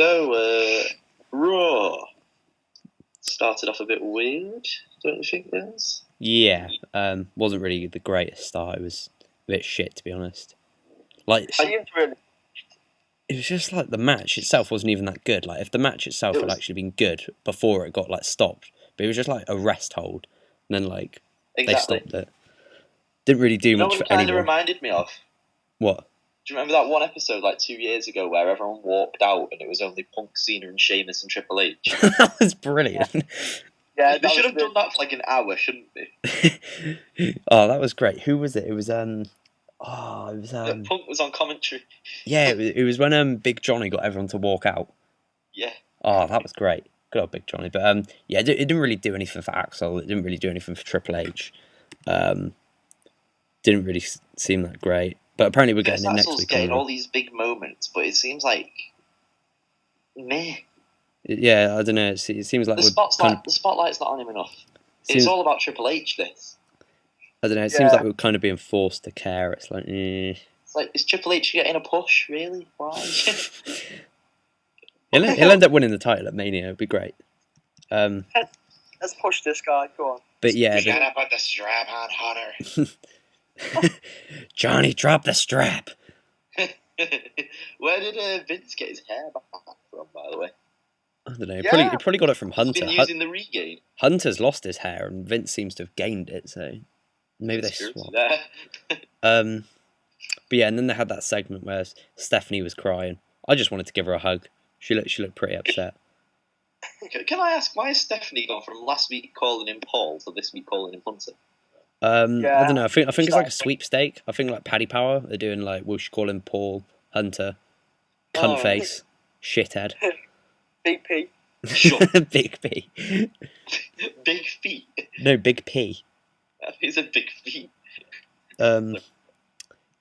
So, Raw started off a bit weird, don't you think, Vince? Yeah, wasn't really the greatest start. It was a bit shit, to be honest. Like, It seemed really. it was just like the match itself wasn't even that good. Like, if the match itself It had was- actually been good before it got like stopped, but it was just like a rest hold, and then like Exactly. they stopped it. Didn't really do You know much what it for kind of anyone. reminded me of? What? Do you remember that one episode like 2 years ago where everyone walked out and it was only Punk, Cena, and Sheamus and Triple H? That was brilliant. Yeah, They should have done that for like an hour, shouldn't they? Oh, that was great. Who was it? It was Punk was on commentary. yeah, it was when Big Johnny got everyone to walk out. Yeah. Oh, that was great. Good old Big Johnny. But yeah, it didn't really do anything for Axel. It didn't really do anything for Triple H. Didn't really seem that great. But apparently we're getting it next Axel's week. getting all these big moments, but it seems like meh. Yeah, I don't know. It seems like The spotlight's not on him enough. It's all about Triple H. This. I don't know. It seems like we're kind of being forced to care. It's like, It's like, is Triple H getting a push? Really? Why? he'll end up winning the title at Mania. It'd be great. Let's push this guy. Go on. But yeah, You gotta put the strap on Hunter. Johnny, drop the strap. Where did Vince get his hair back from, by the way? I don't know. Yeah. He probably got it from He's Hunter. been using the regain. Hunter's lost his hair, and Vince seems to have gained it. So maybe they swapped. There. But yeah, and then they had that segment where Stephanie was crying. I just wanted to give her a hug. She looked pretty upset. Can I ask, why has Stephanie gone from last week calling him Paul to this week calling him Hunter? I don't know. I think it's like a sweepstake. I think like Paddy Power, they're doing like we should call him Paul, Hunter, Cuntface, Shithead, Big P. Sure. Big P. Big feet. No, Big P. He's a big feet.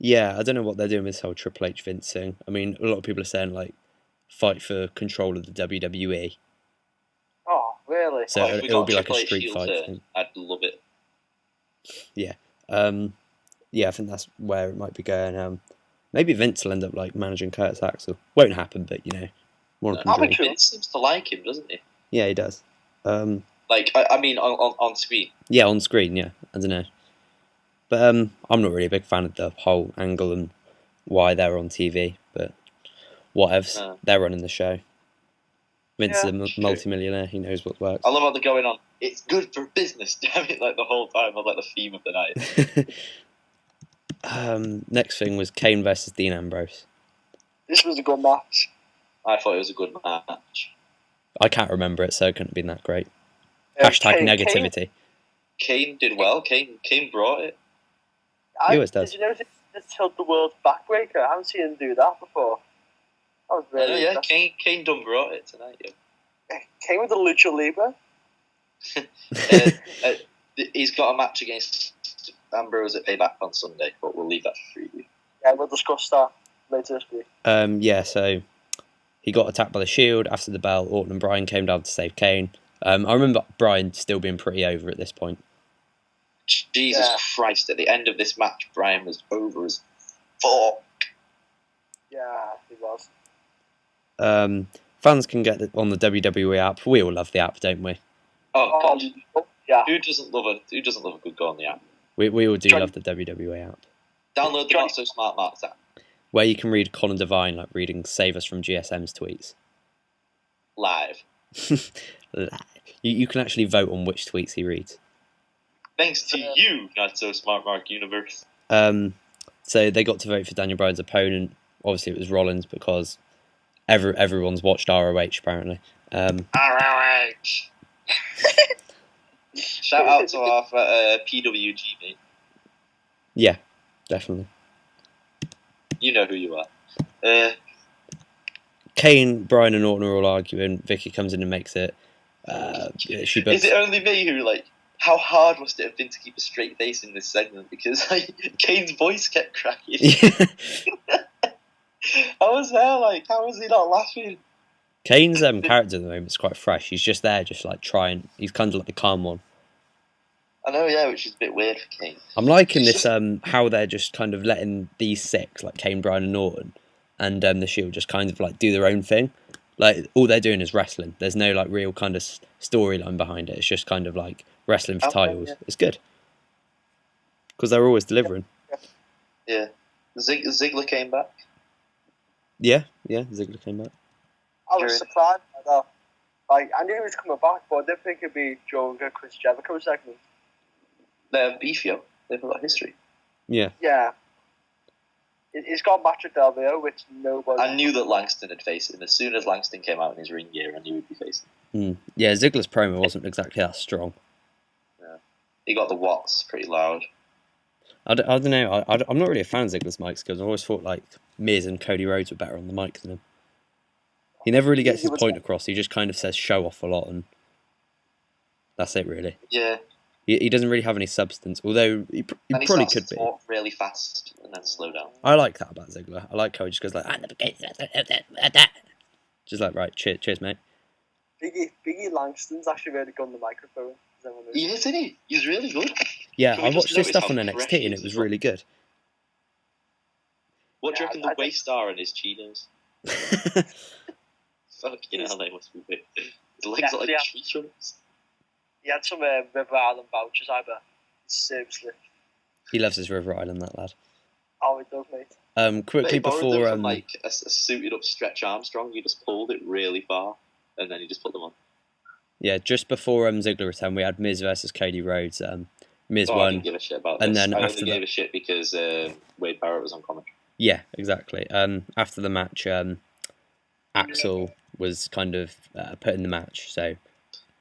Yeah, I don't know what they're doing with this whole Triple H Vince thing. I mean, a lot of people are saying like fight for control of the WWE. Oh, really? So if we it'll got be like a Triple H street heel fight turn, thing. I'd love it. Yeah, I think that's where it might be going. Maybe Vince will end up like managing Curtis Axel. Won't happen, but you know, more No, can dream. Vince seems to like him, doesn't he? Yeah, he does. Like, I mean, on screen. Yeah, on screen. Yeah, I don't know, but I'm not really a big fan of the whole angle and why they're on TV. But whatevs, No. they're running the show. Vince Yeah, is a multi-millionaire. He knows what works. I love how they're going on. It's good for business, damn it! Like the whole time, was like the theme of the night. Next thing was Kane versus Dean Ambrose. This was a good match. I thought it was a good match. I can't remember it, so it couldn't have been that great. Hashtag negativity. Kane did well. Kane brought it. He always does. Did you notice this tilt the world's backbreaker? I haven't seen him do that before. That was really Yeah, Kane done brought it tonight. Yeah. Came with the Lucha Libre. He's got a match against Ambrose at Payback on Sunday, but we'll leave that for you. Yeah, we'll discuss that later this week. Yeah, so he got attacked by the Shield after the bell. Orton and Bryan came down to save Kane. I remember Bryan still being pretty over at this point. Jesus Christ, at the end of this match, Bryan was over as fuck. Yeah, he was. Fans can get it on the WWE app. We all love the app, don't we? Oh, God. Yeah. Who doesn't love a good go on the app? We all do love the WWE app. Download the Not So Smart Marks app. Where you can read Colin Devine, like reading Save Us from GSM's tweets. Live. You can actually vote on which tweets he reads. Thanks to you, Not So Smart Mark Universe. So they got to vote for Daniel Bryan's opponent. Obviously, it was Rollins because everyone's watched ROH apparently. ROH. Shout out to our PWG mate. Yeah, definitely. You know who you are. Kane, Bryan, and Orton are all arguing. Vicky comes in and makes it. She Is it only me who how hard must it have been to keep a straight face in this segment? Because Kane's voice kept cracking. I was there, how was he not laughing? Kane's character at the moment is quite fresh. He's just there, just trying. He's kind of like the calm one. I know, yeah, which is a bit weird for Kane. I'm liking this. How they're just kind of letting these six, like Kane, Bryan, and Orton, and the Shield, just kind of do their own thing. Like all they're doing is wrestling. There's no like real kind of storyline behind it. It's just kind of like wrestling for Okay, titles. yeah. It's good because they're always delivering. Yeah. Ziggler came back. Yeah, Ziggler came back. I was During- surprised by that. Like, I knew he was coming back, but I didn't think it'd be during a Chris Jericho segment. They're beef, yo. They've got history. Yeah, Yeah. He's got a match with Del Rio, which nobody... I knew that Langston had faced him. As soon as Langston came out in his ring gear, I knew he'd be facing him. yeah. Ziggler's promo wasn't exactly that strong. He got the watts pretty loud. I don't know. I'm not really a fan of Ziggler's mic skills. I always thought like Miz and Cody Rhodes were better on the mic than him. He never really gets his point across. He just kind of says show off a lot, and that's it really. Yeah. He doesn't really have any substance, although he And he probably starts could to be. talk really fast and then slow down. I like that about Ziggler. I like how he just goes like, just like, right, cheers, mate. Biggie Langston's actually really good on the microphone. He is, isn't he? He's really good. Yeah, Can we I just watched his notice stuff how on fresh NXT he and is it was as well? really good. What do you Yeah, reckon I the think- waist are in his chinos? Fucking hell, they must be big. His legs are like Yeah. tree trunks. He had some River Island vouchers, I bet. Seriously. He loves his River Island, that lad. Oh, it does, mate. But Quickly he borrowed them before from like a suited up Stretch Armstrong. He just pulled it really far, and then he just put them on. just before Ziggler returned, we had Miz versus Cody Rhodes. Miz I won. didn't give a shit about and this. then I after only that- gave a shit because Wade Barrett was on commentary. Yeah, exactly. After the match, Axel was kind of put in the match. So,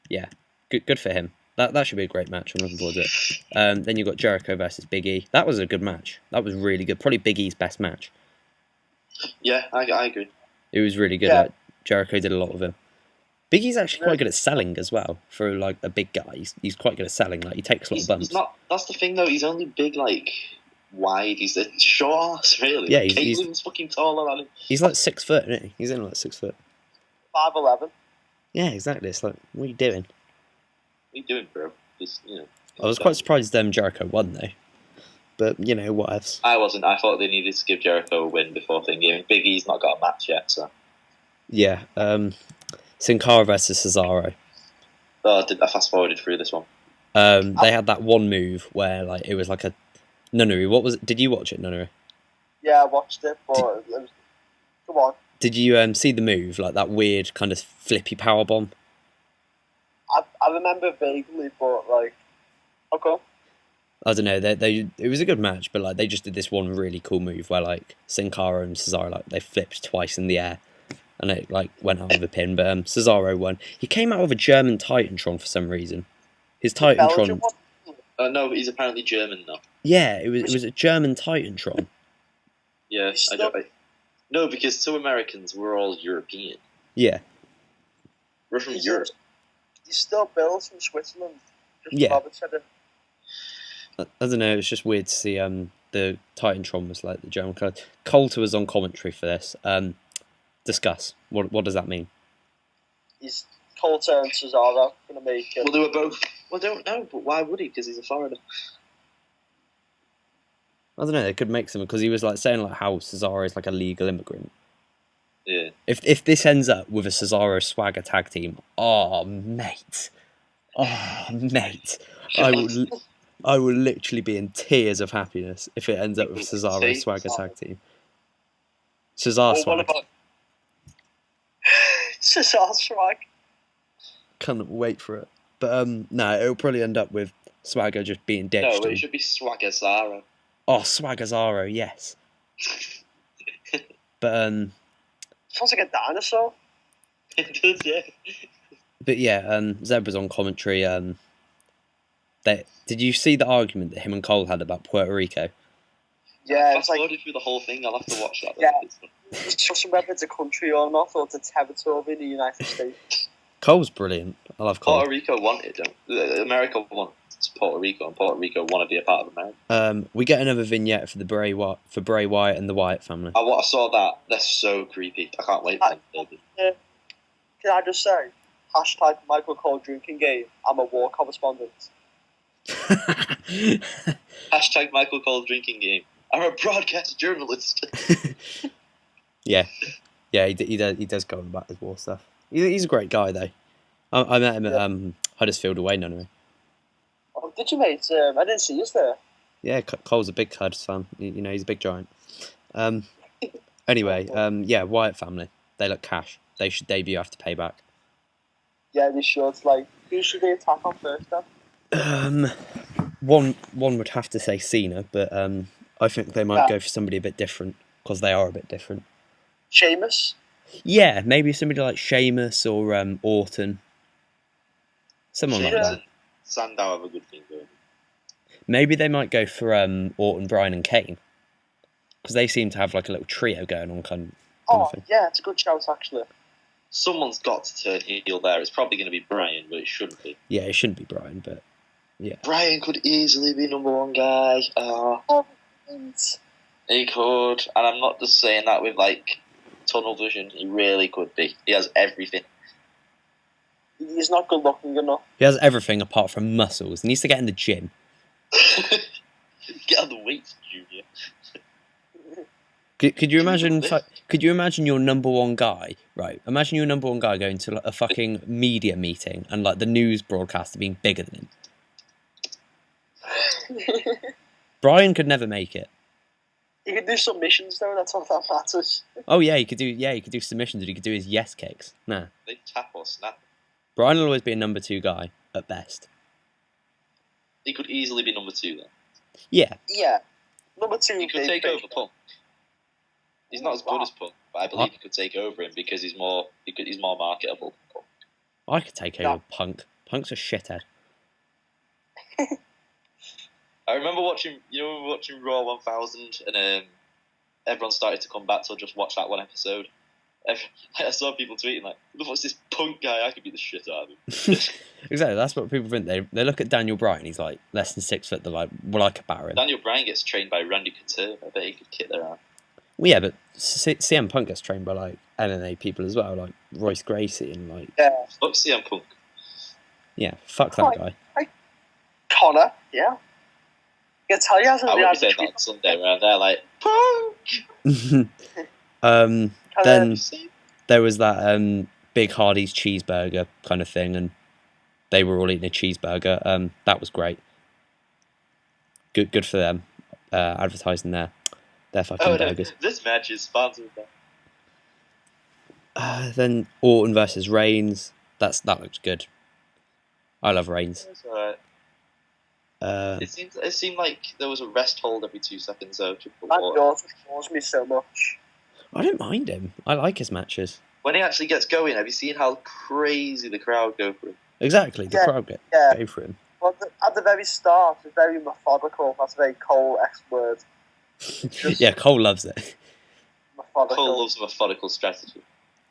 yeah, good for him. That should be a great match. I'm looking forward to it. Then you got Jericho versus Big E. That was a good match. That was really good. Probably Big E's best match. Yeah, I agree. It was really good. Yeah. Like, Jericho did a lot of him. Big E's actually quite good at selling as well. For like a big guy, he's quite good at selling. Like he takes a lot of bumps. He's not. That's the thing, though. He's only big, like wide. He's a short ass, really. Yeah, Like, he's- Caitlin's fucking taller than him. He's like 6 foot, isn't he? He's in like 6 foot. 5'11". Yeah, exactly. It's like, what are you doing? What are you doing, bro? Just, I was quite surprised Jericho won though. But you know what else? I wasn't. I thought they needed to give Jericho a win before thinking. Big E's not got a match yet, so. Yeah. Sin Cara versus Cesaro. Oh, I fast forwarded through this one. They had that one move where like it was like a nunnery. What was it? Did you watch it, nunnery? Yeah, I watched it, but it was... Come on. Did you see the move, like that weird kind of flippy power bomb? I remember vaguely, but, like... Okay. I don't know. They it was a good match, but like they just did this one really cool move where like Sin Cara and Cesaro like they flipped twice in the air, and it like went out of a pin. But Cesaro won. He came out of a German Titantron for some reason. His Titantron. Belgium one? No, he's apparently German now. Yeah, it was a German Titantron. Yeah, He's I don't. No, because to Americans, we're all European. Yeah, We're from He's Europe. He's still built from Switzerland. Just Yeah. Robert said it. I don't know. It's just weird to see the Titantron was like the German colour. Coulter was on commentary for this. Discuss what does that mean? He's Coulter and Cesaro going to make it. Well, they were both. Well, I don't know, but why would he? Because he's a foreigner. I don't know. They could make some because he was like saying like how Cesaro is like a legal immigrant. Yeah. If this ends up with a Cesaro Swagger tag team, oh mate, I will literally be in tears of happiness if it ends up with Cesaro See? Swagger tag team. Cesaro Oh, what Swag. about Cesaro Swag? Can't wait for it. But no, it'll probably end up with Swagger just being No, ditched. it should be Swagger Zara. Oh, Swagger Zaro, yes. But Sounds like a dinosaur. It does, yeah. Zeb was on commentary. Did you see the argument that him and Cole had about Puerto Rico? Yeah, Fast it's like forwarded through the whole thing. I'll have to watch that. Yeah. discussing whether it's a country or not, or it's a territory in the United States. Cole's brilliant. I love Cole. Puerto Rico wanted them. America wants Puerto Rico, and Puerto Rico want to be a part of America. We get another vignette for Bray Wyatt and the Wyatt family. I saw that. That's so creepy. I can't wait for them. Can I just say, hashtag Michael Cole drinking game, I'm a war correspondent. Hashtag Michael Cole drinking game. I'm a broadcast journalist. Yeah. Yeah, he does go on about his war stuff. He's a great guy though. I met him at Huddersfield away, none. Oh, did you, mate? I didn't see you there. Yeah, Cole's a big Huddersfield fan. You know, he's a big giant. Anyway, yeah, Wyatt family. They look cash. They should debut after Payback. Yeah, they should. Like, who should they attack on first then? One would have to say Cena, but I think they might go for somebody a bit different because they are a bit different. Sheamus? Yeah, maybe somebody like Sheamus or Orton. Someone like that. Sandow have a good thing going. Maybe they might go for Orton, Bryan, and Kane because they seem to have like a little trio going on, kind of thing. Yeah, it's a good shout actually. Someone's got to turn heel there. It's probably going to be Bryan, but it shouldn't be. Yeah, it shouldn't be Bryan, but yeah. Bryan could easily be number one guy. He could, and I'm not just saying that with like tunnel vision. He really could be. He has everything. He's not good looking enough. He has everything apart from muscles. He needs to get in the gym. Get on the weights, Junior. Could you imagine? Could you imagine your number one guy? Right. Imagine your number one guy going to like, a fucking media meeting and like the news broadcaster being bigger than him. Bryan could never make it. He could do submissions though. That's all that matters. Oh yeah, he could do. Yeah, he could do submissions. And he could do his yes kicks. Nah. They tap or snap. Bryan will always be a number two guy at best. He could easily be number two then. Yeah. Yeah. Number two. He could take over Punk. He's not as good as Punk, but I believe he could take over him because he's more marketable. I could take over Punk. Punk's a shithead. I remember watching Raw 1000, and everyone started to come back to just watch that one episode. I saw people tweeting like, "What's this Punk guy? I could beat the shit out of him." Exactly, that's what people think. They look at Daniel Bryan. He's like less than 6 foot. They're like, well, I could batter him. Daniel Bryan gets trained by Randy Couture. I bet he could kick their ass. Well, yeah, but CM Punk gets trained by like MMA people as well, like Royce Gracie and like. Yeah. Fuck CM Punk. Yeah, fuck that guy. Connor, yeah. I can tell you hasn't I been would be saying that on Sunday around there, like Punk. Then there was that Big Hardy's cheeseburger kind of thing, and they were all eating a cheeseburger. That was great. Good for them. Advertising their fucking burgers. This match is sponsored by. Then Orton versus Reigns. That looks good. I love Reigns. That's alright. It seemed like there was a rest hold every 2 seconds though. That daughter bores me so much. I don't mind him. I like his matches. When he actually gets going, have you seen how crazy the crowd go for him? Exactly, the crowd go for him. Well, at the very start, it's very methodical. That's a very Cole-esque word. Yeah, Cole loves it. Methodical. Cole loves methodical strategy.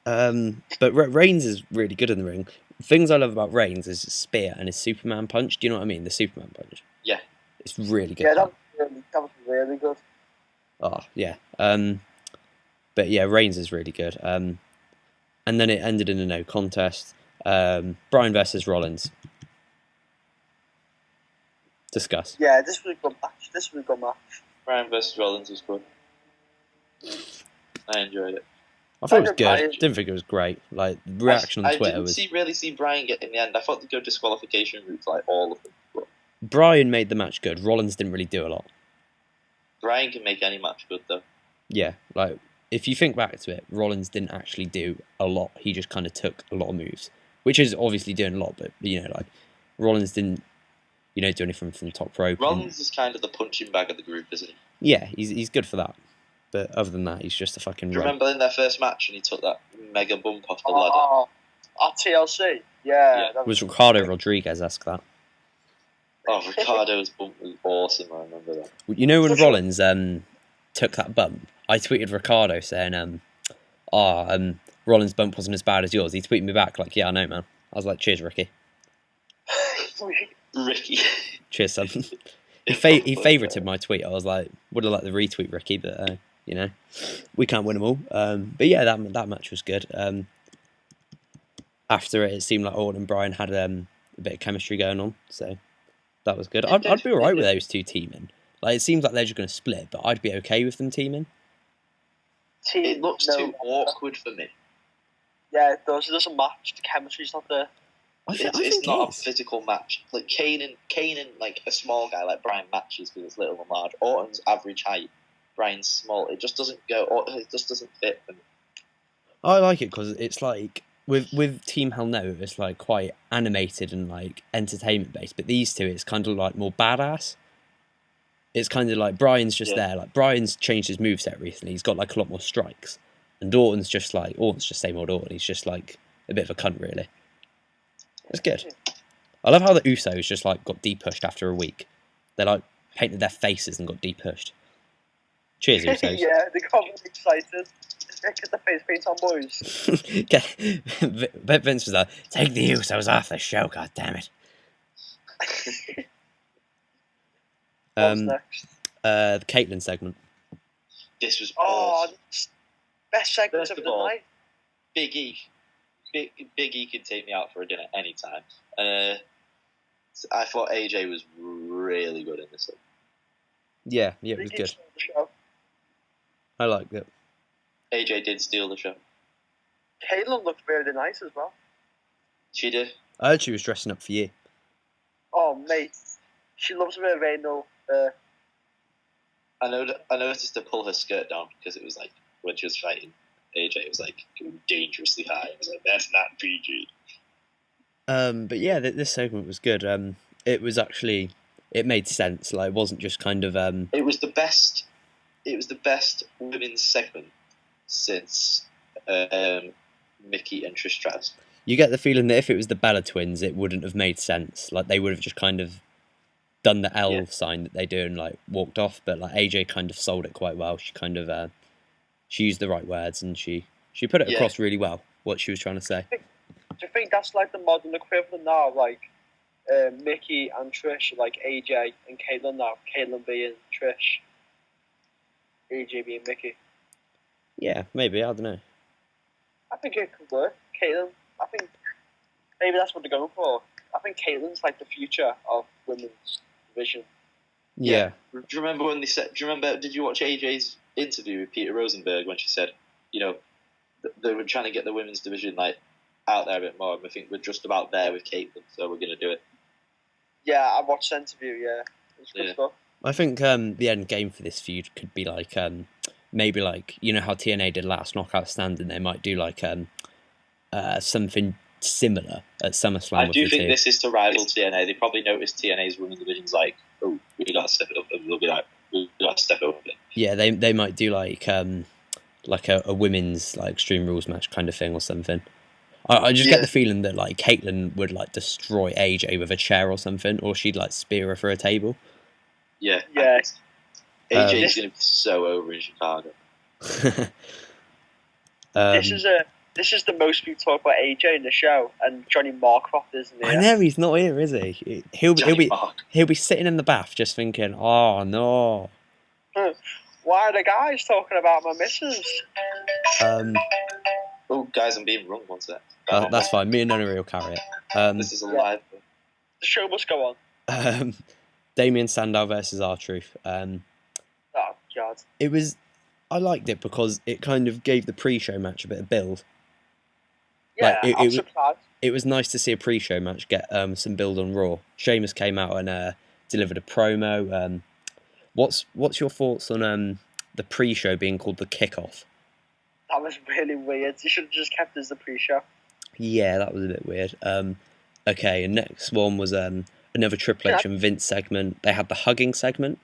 But Reigns is really good in the ring. Things I love about Reigns is his spear and his Superman punch. Do you know what I mean? The Superman punch. Yeah. It's really good. Yeah, that was really good. Oh, yeah. But yeah, Reigns is really good. And then it ended in a no contest. Bryan versus Rollins. Discuss. Yeah, this was a good match. Bryan versus Rollins was good. I enjoyed it. I thought it was good. Didn't think it was great. Like the reaction on Twitter was. I didn't really see Bryan get in the end. I thought they'd go disqualification route like all of them. But Bryan made the match good. Rollins didn't really do a lot. Bryan can make any match good though. Yeah, like if you think back to it, Rollins didn't actually do a lot. He just kind of took a lot of moves, which is obviously doing a lot. But you know, like Rollins didn't, do anything from the top rope. Rollins is kind of the punching bag of the group, isn't he? Yeah, he's good for that. But other than that, he's just a fucking. Do you remember in their first match and he took that mega bump off the ladder? At TLC, yeah. Was Ricardo Rodriguez-esque that? Oh, Ricardo's bump was awesome. I remember that. When Rollins took that bump, I tweeted Ricardo saying, Rollins' bump wasn't as bad as yours. He tweeted me back like, yeah, I know, man. I was like, cheers, Ricky. Ricky. Cheers, son. He favorited my tweet. I was like, would have liked the retweet, Ricky, but we can't win them all. But yeah, that match was good. After it seemed like Orton and Bryan had a bit of chemistry going on, so that was good. I'd be alright with those two teaming. Like it seems like they're just going to split, but I'd be okay with them teaming. team. It looks no too better. awkward for me. Yeah, it does. It doesn't match. The chemistry's not there. I It's think not it a is. physical match. Like Kane and like a small guy like Brian matches because it's little and large. Orton's average height, Brian's small. It just doesn't go. It just doesn't fit for me. I like it because it's like with Team Hell No, it's like quite animated and like entertainment based. But these two, it's kind of like more badass. It's kind of like Brian's just Yeah. there. Like Brian's changed his moveset recently. He's got like a lot more strikes, and Orton's just same old Orton. He's just like a bit of a cunt, really. It's good. I love how the Usos just like got depushed after a week. They like painted their faces and got depushed. Cheers, Usos. Yeah, they got me excited. Get the face paint on, boys. Vince was like, "Take the Usos off the show, god damn it." What's next? The Caitlyn segment. This was Oh, awesome. best segment First of of all, the night. Big E. Big E could take me out for a dinner anytime. I thought AJ was really good in this one. Yeah, it was They did good. steal the show. I liked it. AJ did steal the show. Caitlyn looked really nice as well. She did. I heard she was dressing up for you. Oh, mate. She loves a bit of anal. I noticed to pull her skirt down because it was like when she was fighting AJ, it was like going dangerously high. It was like, that's not PG. But yeah, this segment was good. It was actually, it made sense. Like, it wasn't just kind of It was the best. It was the best women's segment since Mickey and Trish Stratus. You get the feeling that if it was the Bella Twins, it wouldn't have made sense. Like, they would have just kind of done the L sign that they do and like walked off. But like AJ kind of sold it quite well. She kind of she used the right words and she put it across really well what she was trying to say. Do you think that's like the modern equivalent now? Like Mickey and Trish, like AJ and Caitlyn now. Caitlyn being Trish, AJ being Mickey. Yeah, maybe, I don't know. I think it could work. Caitlyn, I think maybe that's what they're going for. I think Caitlyn's like the future of women's division. Yeah. Do you remember when they said? Do you remember? Did you watch AJ's interview with Peter Rosenberg when she said, you know, they were trying to get the women's division like out there a bit more, and we think we're just about there with Caitlyn, so we're going to do it. Yeah, I watched the interview. Yeah, it's good stuff. I think the end game for this feud could be like maybe like, you know how TNA did last Knockout Standing, they might do like something similar at SummerSlam. I with do the think two. this is to rival TNA. They probably noticed TNA's women's division's like, oh, we got to step it up, and they'll be like, we got to step it up. Yeah, they might do like a women's like Extreme Rules match kind of thing or something. I just get the feeling that like Caitlyn would like destroy AJ with a chair or something, or she'd like spear her for a table. Yeah. Yeah. AJ's going to be so over in Chicago. This is the most we talk about AJ in the show, and Johnny Marcroft isn't here. I know he's not here, is he? He'll be sitting in the bath just thinking, oh no. Why are the guys talking about my missus? Oh, guys, I'm being wrong one sec. That's fine. Me and Nona will carry it. This is a live. The show must go on. Damien Sandow versus R-Truth. Oh God. I liked it because it kind of gave the pre-show match a bit of build. Yeah, Like, I'm surprised. It was nice to see a pre-show match get some build on Raw. Sheamus came out and delivered a promo. What's your thoughts on the pre-show being called the kickoff? That was really weird. You should have just kept it as the pre-show. Yeah, that was a bit weird. Okay, and next one was another Triple H and Vince segment. They had the hugging segment.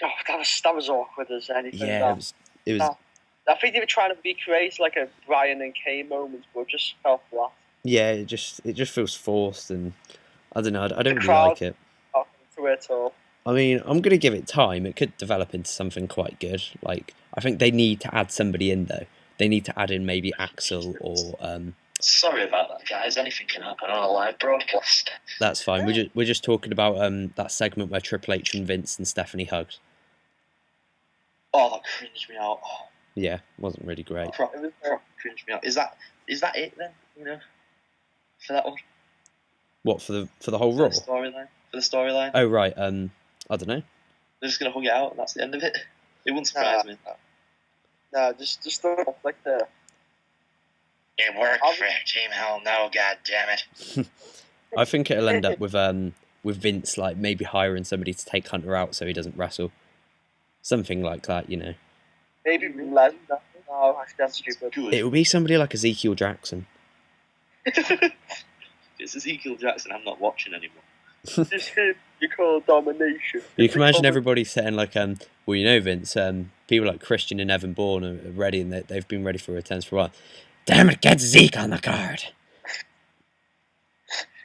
Oh, that was awkward as anything. Yeah, it was. I think they were trying to be creative, like a Brian and Kane moment, but it just fell flat. Yeah, it just feels forced, and I don't know. I don't really crowd- like it. Not into it at all. I mean, I'm gonna give it time. It could develop into something quite good. Like, I think they need to add somebody in though. They need to add in maybe Axel or. Sorry about that, guys. Anything can happen on a live broadcast. That's fine. We're just talking about that segment where Triple H and Vince and Stephanie hugged. Oh, that cringed me out. Yeah, wasn't really great. Proper cringed me out. Is that it then? You know, for that one. What for the whole Raw? For the storyline. Oh right. I don't know. They're just gonna hug it out, and that's the end of it. It wouldn't surprise me. No, just the like the. It worked for Team Hell No, god damn it. I think it'll end up with Vince like maybe hiring somebody to take Hunter out so he doesn't wrestle, something like that, you know. Maybe Lesnar. No, actually that's stupid. Good. It will be somebody like Ezekiel Jackson. It's Ezekiel Jackson I'm not watching anymore. Just him. You call domination. You can imagine everybody saying like, well, you know, Vince, people like Christian and Evan Bourne are ready and they've been ready for returns for a while. Damn it, get Zeke on the card.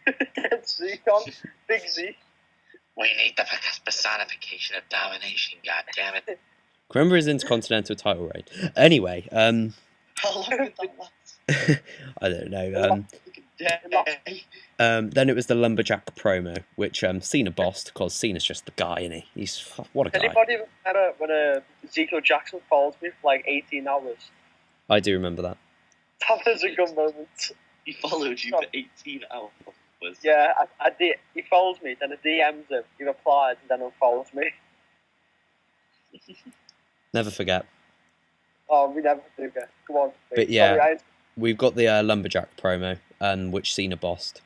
Get Zeke on. Big Zeke. We need the personification of domination, god damn it. Remember his Intercontinental title reign. Anyway, How long did that last? I don't know. Day. Then it was the Lumberjack promo, which Cena bossed because Cena's just the guy, isn't he? He's what a guy. Anybody remember when Ezekiel Jackson followed me for like 18 hours? I do remember that. That was a good moment. He followed you for 18 hours. Yeah, I did. He followed me, then I DM'd him, he replied, and then unfollowed me. Never forget. Oh, we never do that. Come on. But yeah, Sorry, we've got the Lumberjack promo, which Cena bossed.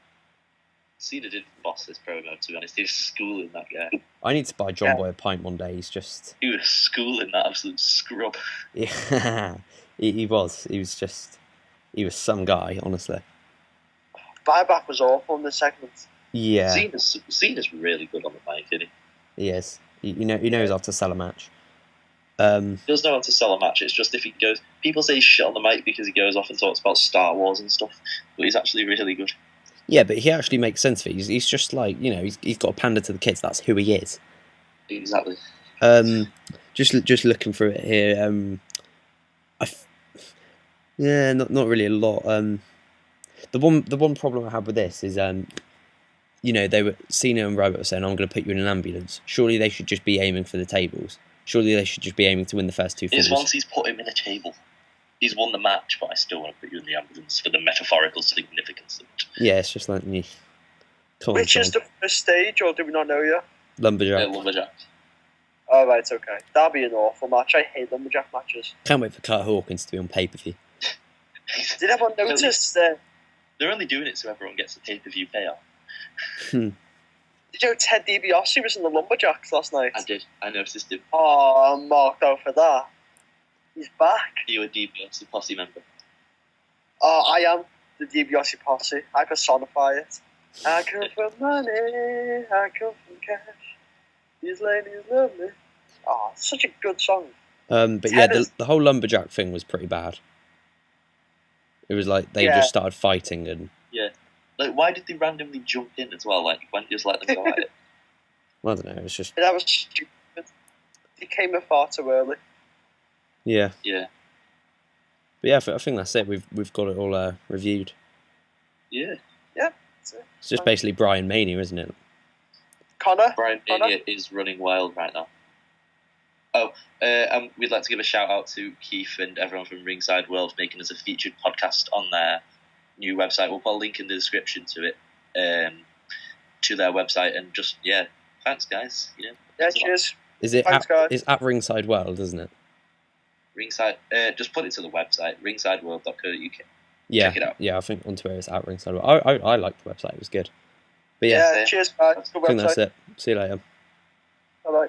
Cena didn't boss this promo, to be honest. He was schooling that guy. I need to buy John Boy a pint one day. He's just He was schooling that absolute scrub. yeah, he was. He was some guy, honestly. Buyback was awful in the segment. Yeah, Cena's really good on the mic, isn't he? he is. He knows how to sell a match. He does know how to sell a match. It's just if he goes, people say he's shit on the mic because he goes off and talks about Star Wars and stuff, but he's actually really good. Yeah, but he actually makes sense of it. He's just like, you know, he's got to pander to the kids. That's who he is. Exactly. Just looking through it here. Yeah, not really a lot. The one problem I had with this is, you know, Cena and Robert were saying, "I'm going to put you in an ambulance." Surely they should just be aiming for the tables. Surely they should just be aiming to win the first two falls. Once he's put him in a table, he's won the match, but I still want to put you in the ambulance for the metaphorical significance of it. Yeah, it's just like me. Which is the first stage, or do we not know yet? Lumberjack. Lumberjack. Oh, right, okay. That'd be an awful match. I hate Lumberjack matches. Can't wait for Kurt Hawkins to be on pay-per-view. Did everyone notice that? They're only doing it so everyone gets a pay-per-view payout. Did you know Ted DiBiase was in the Lumberjacks last night? I did. I noticed him. Oh, I'm marked out for that. He's back. You a DiBiase posse member? Oh, I am the DiBiase posse. I personify it. I come from money. I come from cash. These ladies love me. Oh, such a good song. But yeah, the whole Lumberjack thing was pretty bad. It was like they just started fighting and... Yeah. Like, why did they randomly jump in as well? Like, when just let them go at it? I don't know, it was just... That was stupid. He came in far too early. Yeah. Yeah. But yeah, I think that's it. We've got it all reviewed. Yeah. Yeah. It's just basically Brian Mania, isn't it? Connor? Brian Mania is running wild right now. Oh, and we'd like to give a shout out to Keith and everyone from Ringside World for making us a featured podcast on their new website. We'll put a link in the description to it, to their website, and just thanks guys. Yeah, cheers. Is it Thanks, guys. It's at Ringside World, isn't it? Ringside, just put it to the website, ringsideworld.co.uk. Yeah, Check it out. Yeah, I think on Twitter it's at Ringside World. I liked the website; it was good. But yeah, Cheers, guys. Good I think website. that's it. See you later. Bye-bye.